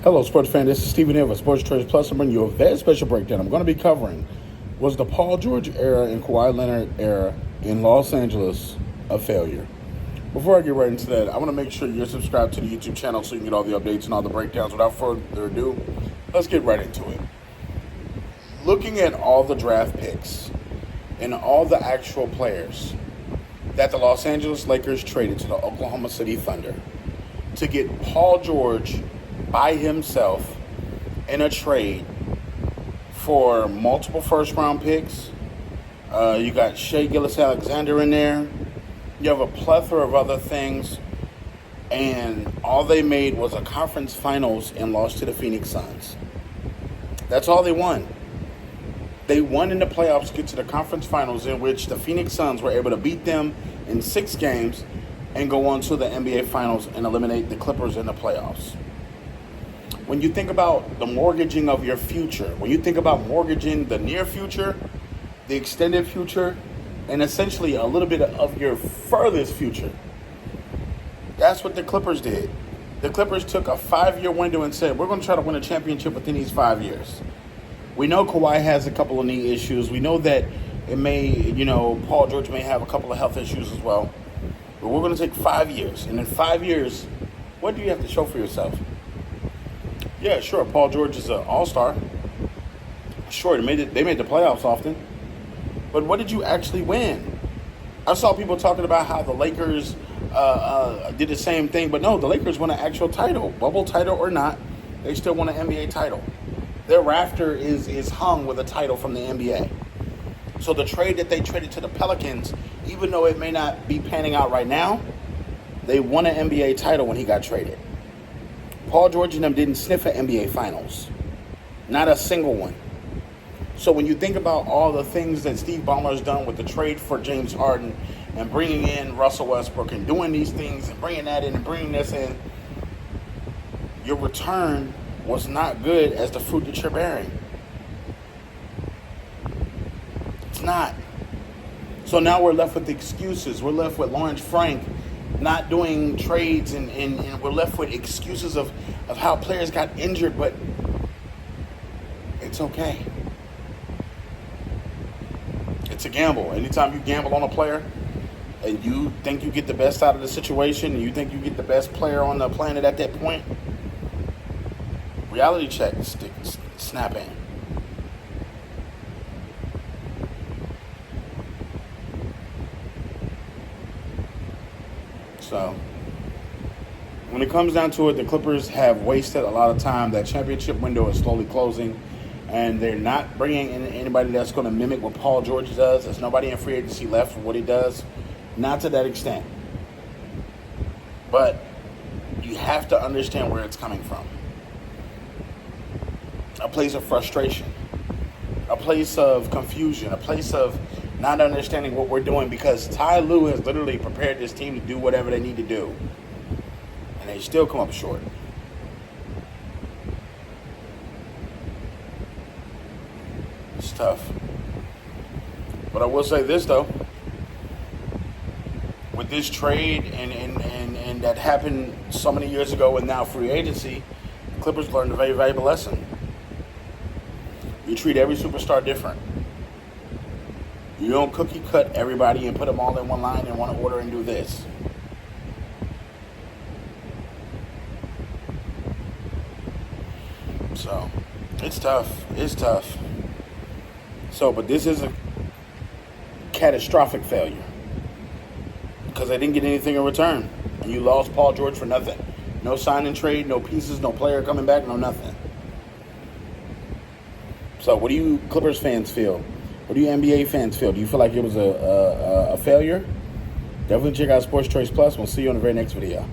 Hello, sports fan. This is Stephen here with Sports Trades Plus. I'm bringing you a very special breakdown. I'm going to be covering, was the Paul George era and Kawhi Leonard era in Los Angeles a failure? Before I get right into that, I want to make sure you're subscribed to the YouTube channel so you can get all the updates and all the breakdowns. Without further ado, let's get right into it. Looking at all the draft picks and all the actual players that the Los Angeles Lakers traded to the Oklahoma City Thunder to get Paul George by himself in a trade for multiple first-round picks. You got Shai Gilgeous-Alexander in there. You have a plethora of other things. And all they made was a conference finals and lost to the Phoenix Suns. That's all they won. They won in the playoffs to get to the conference finals, in which the Phoenix Suns were able to beat them in 6 games and go on to the NBA Finals and eliminate the Clippers in the playoffs. When you think about the mortgaging of your future, when you think about mortgaging the near future, the extended future, and essentially a little bit of your furthest future, that's what the Clippers did. The Clippers took a 5-year window and said, we're going to try to win a championship within these 5 years. We know Kawhi has a couple of knee issues. We know that Paul George may have a couple of health issues as well. But we're going to take 5 years. And in 5 years, what do you have to show for yourself? Yeah, sure, Paul George is an all-star. Sure, they made the playoffs often. But what did you actually win? I saw people talking about how the Lakers did the same thing. But no, the Lakers won an actual title. Bubble title or not, they still won an NBA title. Their rafter is hung with a title from the NBA. So the trade that they traded to the Pelicans, even though it may not be panning out right now, they won an NBA title when he got traded. Paul George and them didn't sniff at NBA Finals. Not a single one. So when you think about all the things that Steve Ballmer's done with the trade for James Harden and bringing in Russell Westbrook and doing these things and bringing that in and bringing this in, your return was not good as the fruit that you're bearing. It's not. So now we're left with excuses. We're left with Lawrence Frank not doing trades, and we're left with excuses of how players got injured, but it's okay. It's a gamble. Anytime you gamble on a player and you think you get the best out of the situation and you think you get the best player on the planet at that point, reality check, snap in. So, when it comes down to it, the Clippers have wasted a lot of time. That championship window is slowly closing, and they're not bringing in anybody that's going to mimic what Paul George does. There's nobody in free agency left for what he does. Not to that extent. But you have to understand where it's coming from. A place of frustration, a place of confusion, a place of not understanding what we're doing, because Ty Lue has literally prepared this team to do whatever they need to do, and they still come up short. It's tough. But I will say this, though. With this trade and that happened so many years ago and now free agency, the Clippers learned a very valuable lesson. You treat every superstar different. You don't cookie cut everybody and put them all in one line in one order and do this. So, it's tough. It's tough. So, but this is a catastrophic failure, because they didn't get anything in return. And you lost Paul George for nothing. No sign and trade, no pieces, no player coming back, no nothing. So what do you Clippers fans feel? What do you NBA fans feel? Do you feel like it was a failure? Definitely check out Sports Choice Plus. We'll see you on the very next video.